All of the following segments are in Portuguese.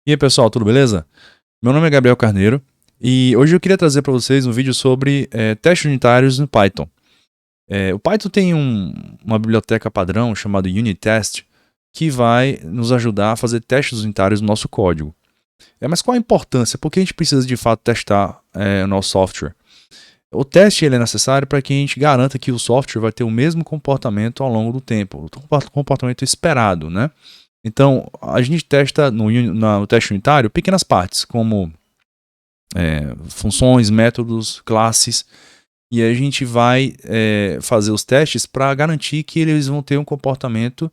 E aí pessoal, tudo beleza? Meu nome é Gabriel Carneiro e hoje eu queria trazer para vocês um vídeo sobre testes unitários no Python. O Python tem uma biblioteca padrão chamada UniTest que vai nos ajudar a fazer testes unitários no nosso código. Mas qual a importância? Por que a gente precisa de fato testar o nosso software? O teste ele é necessário para que a gente garanta que o software vai ter o mesmo comportamento ao longo do tempo, o comportamento esperado, né? Então, a gente testa no teste unitário pequenas partes, como funções, métodos, classes, e a gente vai fazer os testes para garantir que eles vão ter um comportamento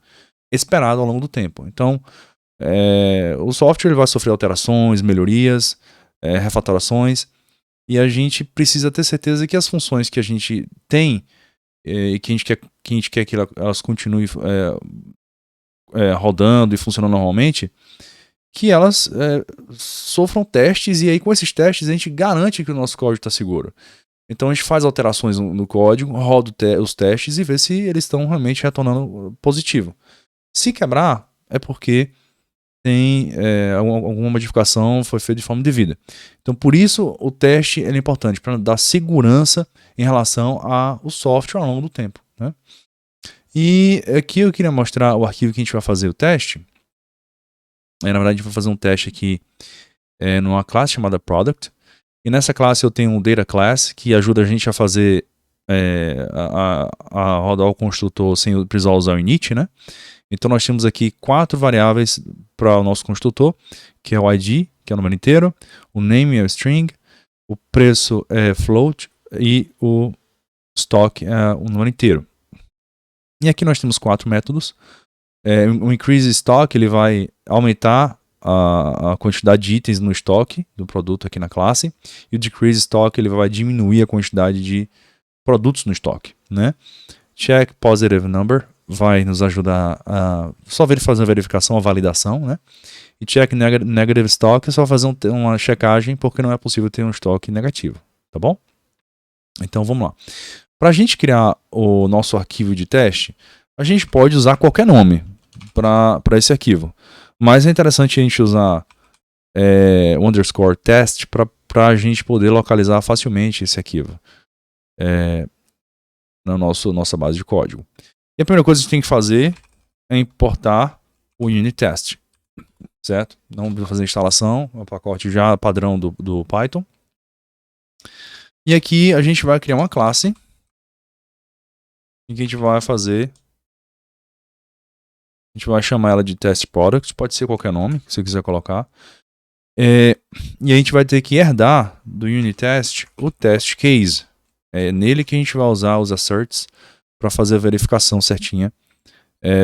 esperado ao longo do tempo. Então, o software vai sofrer alterações, melhorias, refatorações, e a gente precisa ter certeza que as funções que a gente tem e que a gente quer que elas continuem rodando e funcionando normalmente, que elas sofram testes, e aí com esses testes a gente garante que o nosso código está seguro. Então a gente faz alterações no código, roda os testes e vê se eles estão realmente retornando positivo. Se quebrar, é porque tem alguma modificação foi feita de forma indevida. Então por isso o teste é importante, para dar segurança em relação ao software ao longo do tempo, né? E aqui eu queria mostrar o arquivo que a gente vai fazer o teste. Na verdade, a gente vai fazer um teste aqui numa classe chamada Product. E nessa classe eu tenho um Data Class que ajuda a gente a fazer a rodar o construtor sem precisar usar o init, né? Então nós temos aqui 4 variáveis para o nosso construtor, que é o ID, que é o número inteiro, o name é o string, o preço é float e o stock é o número inteiro. E aqui nós temos 4 métodos. O increase stock ele vai aumentar a quantidade de itens no estoque do produto aqui na classe, e o decrease stock ele vai diminuir a quantidade de produtos no estoque, né? Check positive number vai nos ajudar a só fazer a verificação, a validação, né? E check negative stock é só fazer uma checagem, porque não é possível ter um estoque negativo, tá bom? Então vamos lá. Para a gente criar o nosso arquivo de teste, a gente pode usar qualquer nome para esse arquivo. Mas é interessante a gente usar o underscore test para a gente poder localizar facilmente esse arquivo na nossa base de código. E a primeira coisa que a gente tem que fazer é importar o UniTest, certo? Não precisa fazer instalação, é um pacote já padrão do Python. E aqui a gente vai criar uma classe em que a gente vai fazer... A gente vai chamar ela de test product, pode ser qualquer nome que você quiser colocar. E a gente vai ter que herdar do UniTest o test case. É nele que a gente vai usar os asserts para fazer a verificação certinha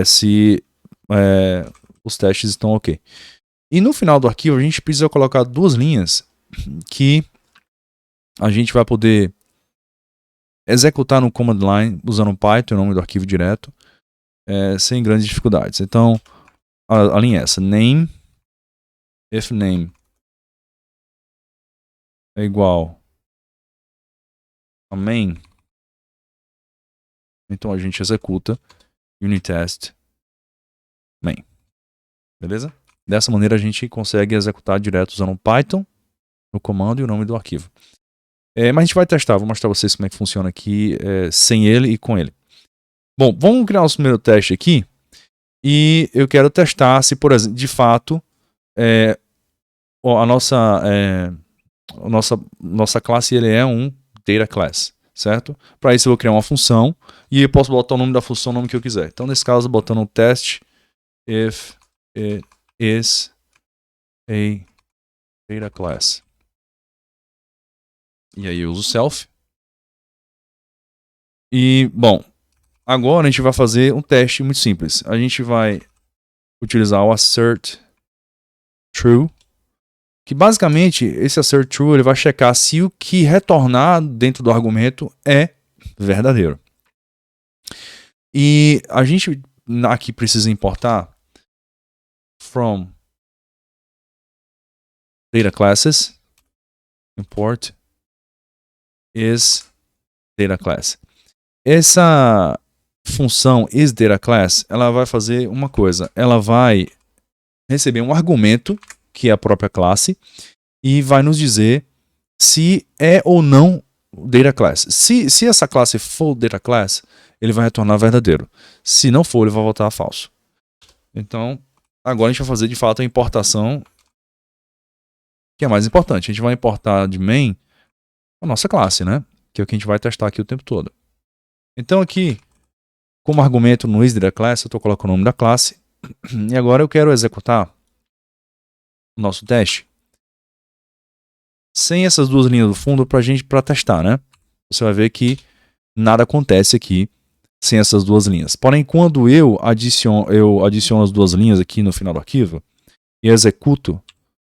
se os testes estão ok. E no final do arquivo a gente precisa colocar 2 linhas que a gente vai poder executar no command line usando o Python, o nome do arquivo direto, sem grandes dificuldades. Então a linha é essa: name, if name é igual a main, então a gente executa UniTest main, beleza? Dessa maneira a gente consegue executar direto usando o Python no comando e o nome do arquivo. Mas a gente vai testar, vou mostrar para vocês como é que funciona aqui sem ele e com ele. Bom, vamos criar nosso primeiro teste aqui. E eu quero testar se, por exemplo, de fato, a nossa classe ele é um data class, certo? Para isso eu vou criar uma função e eu posso botar o nome da função, o nome que eu quiser. Então, nesse caso, botando um test if it is a data class. E aí eu uso self. E, bom, agora a gente vai fazer um teste muito simples. A gente vai utilizar o assert true, que basicamente esse assert true ele vai checar se o que retornar dentro do argumento é verdadeiro. E a gente aqui precisa importar from data classes, import is data class. Essa função isDataClass, ela vai fazer uma coisa, ela vai receber um argumento que é a própria classe, e vai nos dizer se é ou não data class. Se essa classe for data class, ele vai retornar verdadeiro. Se não for, ele vai voltar a falso. Então, agora a gente vai fazer de fato a importação, que é mais importante. A gente vai importar de main a nossa classe, né? Que é o que a gente vai testar aqui o tempo todo. Então aqui, como argumento no isDataClass, eu estou colocando o nome da classe. E agora eu quero executar o nosso teste sem essas duas linhas do fundo para testar, né? Você vai ver que nada acontece aqui sem essas duas linhas. Porém, quando eu adiciono as duas linhas aqui no final do arquivo e executo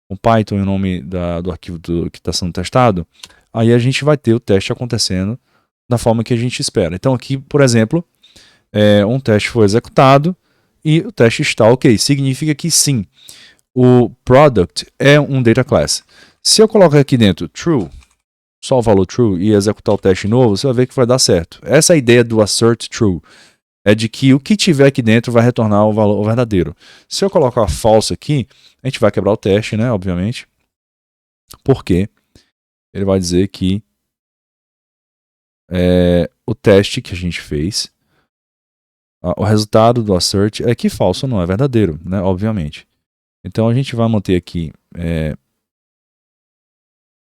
com Python o nome do arquivo que está sendo testado, aí a gente vai ter o teste acontecendo da forma que a gente espera. Então aqui, por exemplo, um teste foi executado e o teste está ok. Significa que sim, o product é um data class. Se eu colocar aqui dentro true, só o valor true, e executar o teste novo, você vai ver que vai dar certo. Essa é a ideia do assert true. É de que o que tiver aqui dentro vai retornar o valor verdadeiro. Se eu colocar false aqui, a gente vai quebrar o teste, né? Obviamente. Porque ele vai dizer que o teste que a gente fez, o resultado do assert é que falso não é verdadeiro, né? Obviamente. Então a gente vai manter aqui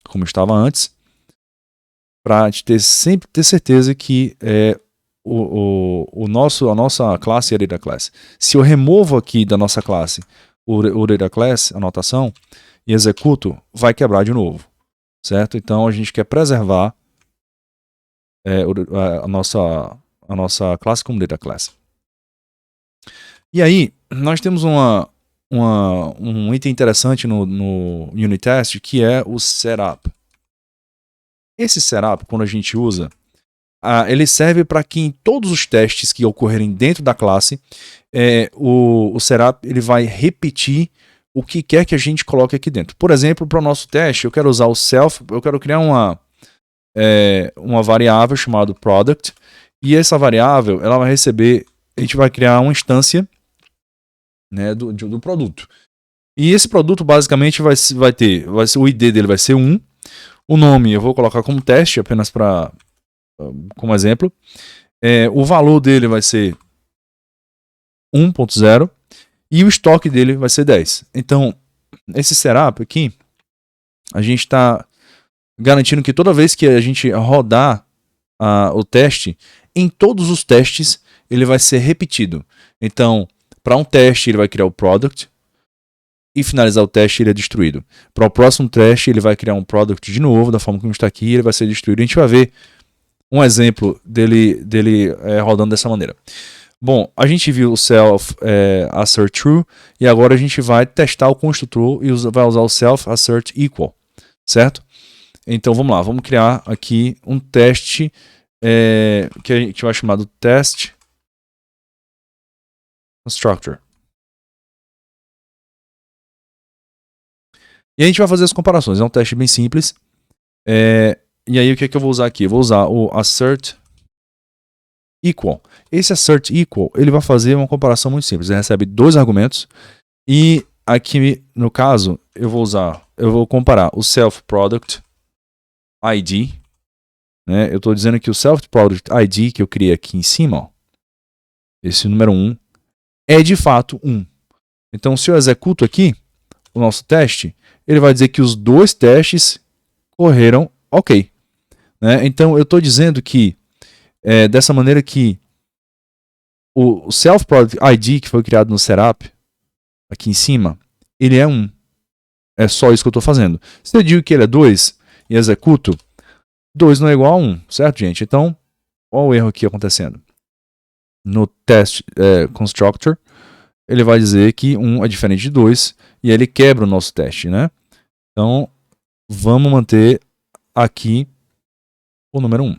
como estava antes, para sempre ter certeza que a nossa classe é data class. Se eu removo aqui da nossa classe o data class, a anotação, e executo, vai quebrar de novo, certo? Então a gente quer preservar a nossa classe como data class. E aí, nós temos um item interessante no unit test, que é o setup. Esse setup, quando a gente usa, ele serve para que em todos os testes que ocorrerem dentro da classe, o setup ele vai repetir o que quer que a gente coloque aqui dentro. Por exemplo, para o nosso teste, eu quero usar o self, eu quero criar uma variável chamada product, e essa variável ela vai receber, a gente vai criar uma instância, né, do produto. E esse produto basicamente vai ser o ID dele vai ser 1, o nome eu vou colocar como teste, apenas como exemplo. O valor dele vai ser 1.0 e o estoque dele vai ser 10. Então, esse setup aqui, a gente está garantindo que toda vez que a gente rodar o teste, em todos os testes ele vai ser repetido. Então, para um teste ele vai criar o product e finalizar o teste ele é destruído. Para o próximo teste ele vai criar um product de novo, da forma como está aqui, ele vai ser destruído. A gente vai ver um exemplo dele rodando dessa maneira. Bom, a gente viu o self assert true e agora a gente vai testar o construtor e vai usar o self assert equal, certo? Então vamos lá, vamos criar aqui um teste que a gente vai chamar de test constructor. E a gente vai fazer as comparações, é um teste bem simples. E aí o que eu vou usar aqui? Eu vou usar o assert equal. Esse assert equal, ele vai fazer uma comparação muito simples. Ele recebe dois argumentos e aqui no caso eu vou comparar o self product ID, né? Eu estou dizendo que o self product ID que eu criei aqui em cima, ó, esse número 1 é de fato 1. Então se eu executo aqui o nosso teste, ele vai dizer que os dois testes correram ok, né? Então eu estou dizendo que dessa maneira que o self-product ID que foi criado no setup, aqui em cima, ele é 1. É só isso que eu estou fazendo. Se eu digo que ele é 2 e executo, 2 não é igual a 1, certo, gente? Então, olha o erro aqui acontecendo. No test constructor, ele vai dizer que 1 é diferente de 2 e aí ele quebra o nosso teste, né? Então, vamos manter aqui o número 1.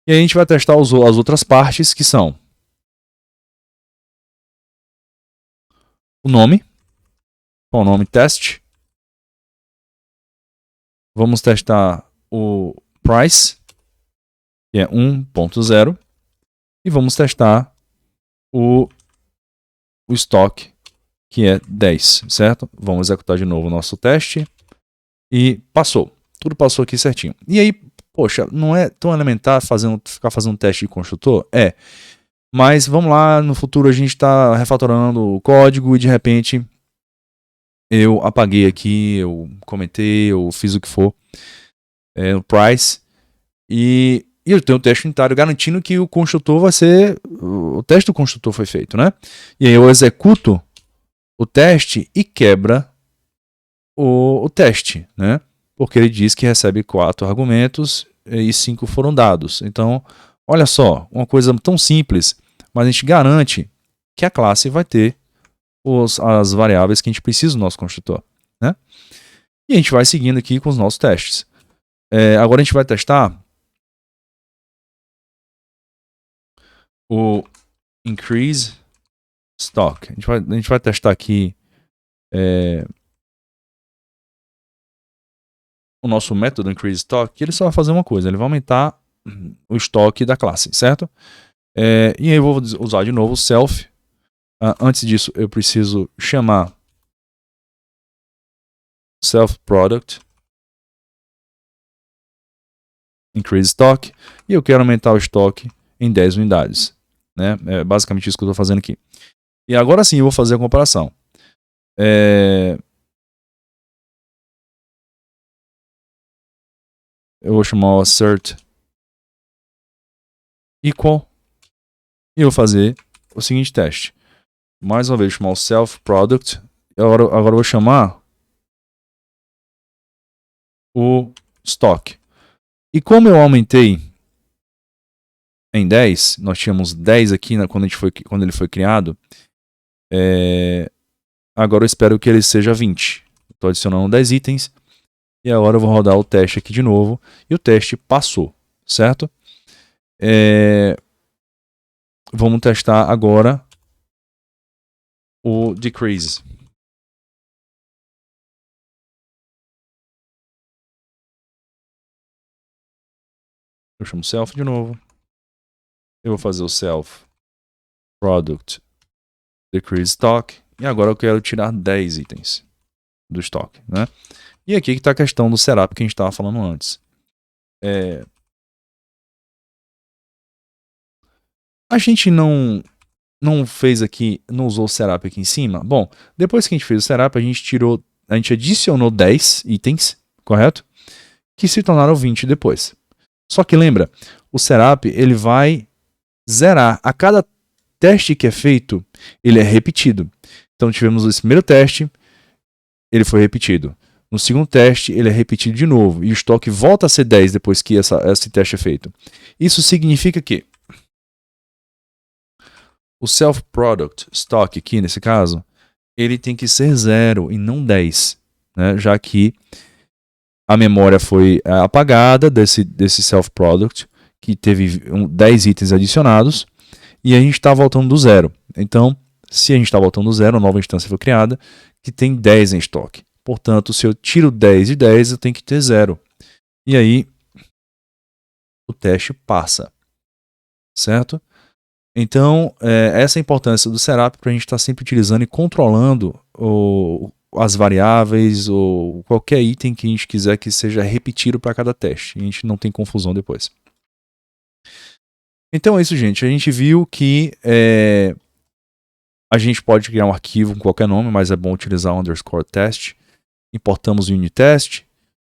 E aí a gente vai testar as outras partes, que são o nome, com o nome test. Vamos testar o price, que é 1.0. E vamos testar o estoque, que é 10, certo? Vamos executar de novo o nosso teste e passou. Tudo passou aqui certinho. E aí, poxa, não é tão elementar ficar fazendo um teste de construtor? É. Mas vamos lá, no futuro a gente está refatorando o código e de repente eu apaguei aqui, eu comentei, eu fiz o que for no price e eu tenho o teste unitário garantindo que o construtor vai ser, o teste do construtor foi feito, né? E aí eu executo o teste e quebra o teste, né? Porque ele diz que recebe 4 argumentos e 5 foram dados. Então, olha só, uma coisa tão simples, mas a gente garante que a classe vai ter as variáveis que a gente precisa do nosso construtor, né? E a gente vai seguindo aqui com os nossos testes. Agora a gente vai testar o increase stock. A gente vai testar aqui o nosso método increase stock, que ele só vai fazer uma coisa, ele vai aumentar o estoque da classe, certo? E aí eu vou usar de novo o self. Antes disso, eu preciso chamar self product increase stock e eu quero aumentar o estoque em 10 unidades, né? É basicamente isso que eu estou fazendo aqui. E agora sim eu vou fazer a comparação. Eu vou chamar o assert equal e eu vou fazer o seguinte teste. Mais uma vez, chamar o self product. Agora eu vou chamar o stock. E como eu aumentei em 10, nós tínhamos 10 aqui quando ele foi criado, agora eu espero que ele seja 20. Estou adicionando 10 itens e agora eu vou rodar o teste aqui de novo e o teste passou, certo? Vamos testar agora o decrease. Eu chamo self de novo. Eu vou fazer o self product decrease stock. E agora eu quero tirar 10 itens do estoque, né? E aqui que está a questão do setup que a gente estava falando antes. A gente não fez aqui, não usou o setup aqui em cima. Bom, depois que a gente fez o setup, a gente adicionou 10 itens, correto? Que se tornaram 20 depois. Só que lembra, o setup ele vai zerar. A cada teste que é feito, ele é repetido. Então tivemos esse primeiro teste, ele foi repetido. No segundo teste, ele é repetido de novo. E o estoque volta a ser 10 depois que esse teste é feito. Isso significa que o self-product stock aqui, nesse caso, ele tem que ser 0 e não 10. Né? Já que a memória foi apagada desse self-product, que teve 10 itens adicionados, e a gente está voltando do 0. Então, se a gente está voltando do 0, a nova instância foi criada, que tem 10 em estoque. Portanto, se eu tiro 10 de 10, eu tenho que ter 0. E aí, o teste passa. Certo? Então, essa é a importância do setup para a gente estar sempre utilizando e controlando as variáveis ou qualquer item que a gente quiser que seja repetido para cada teste. E a gente não tem confusão depois. Então é isso, gente. A gente viu que a gente pode criar um arquivo com qualquer nome, mas é bom utilizar o underscore test. Importamos o unit test.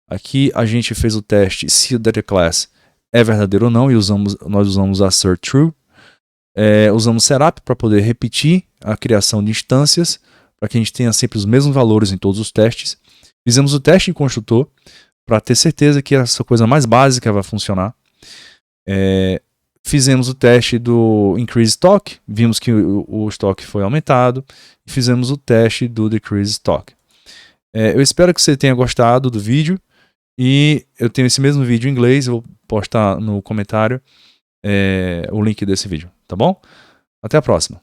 Aqui a gente fez o teste se o data class é verdadeiro ou não e nós usamos assert true. Usamos setup para poder repetir a criação de instâncias para que a gente tenha sempre os mesmos valores em todos os testes. Fizemos o teste em construtor para ter certeza que essa coisa mais básica vai funcionar. Fizemos o teste do increase stock, vimos que o estoque foi aumentado e fizemos o teste do decrease stock. Eu espero que você tenha gostado do vídeo e eu tenho esse mesmo vídeo em inglês, eu vou postar no comentário o link desse vídeo, tá bom? Até a próxima.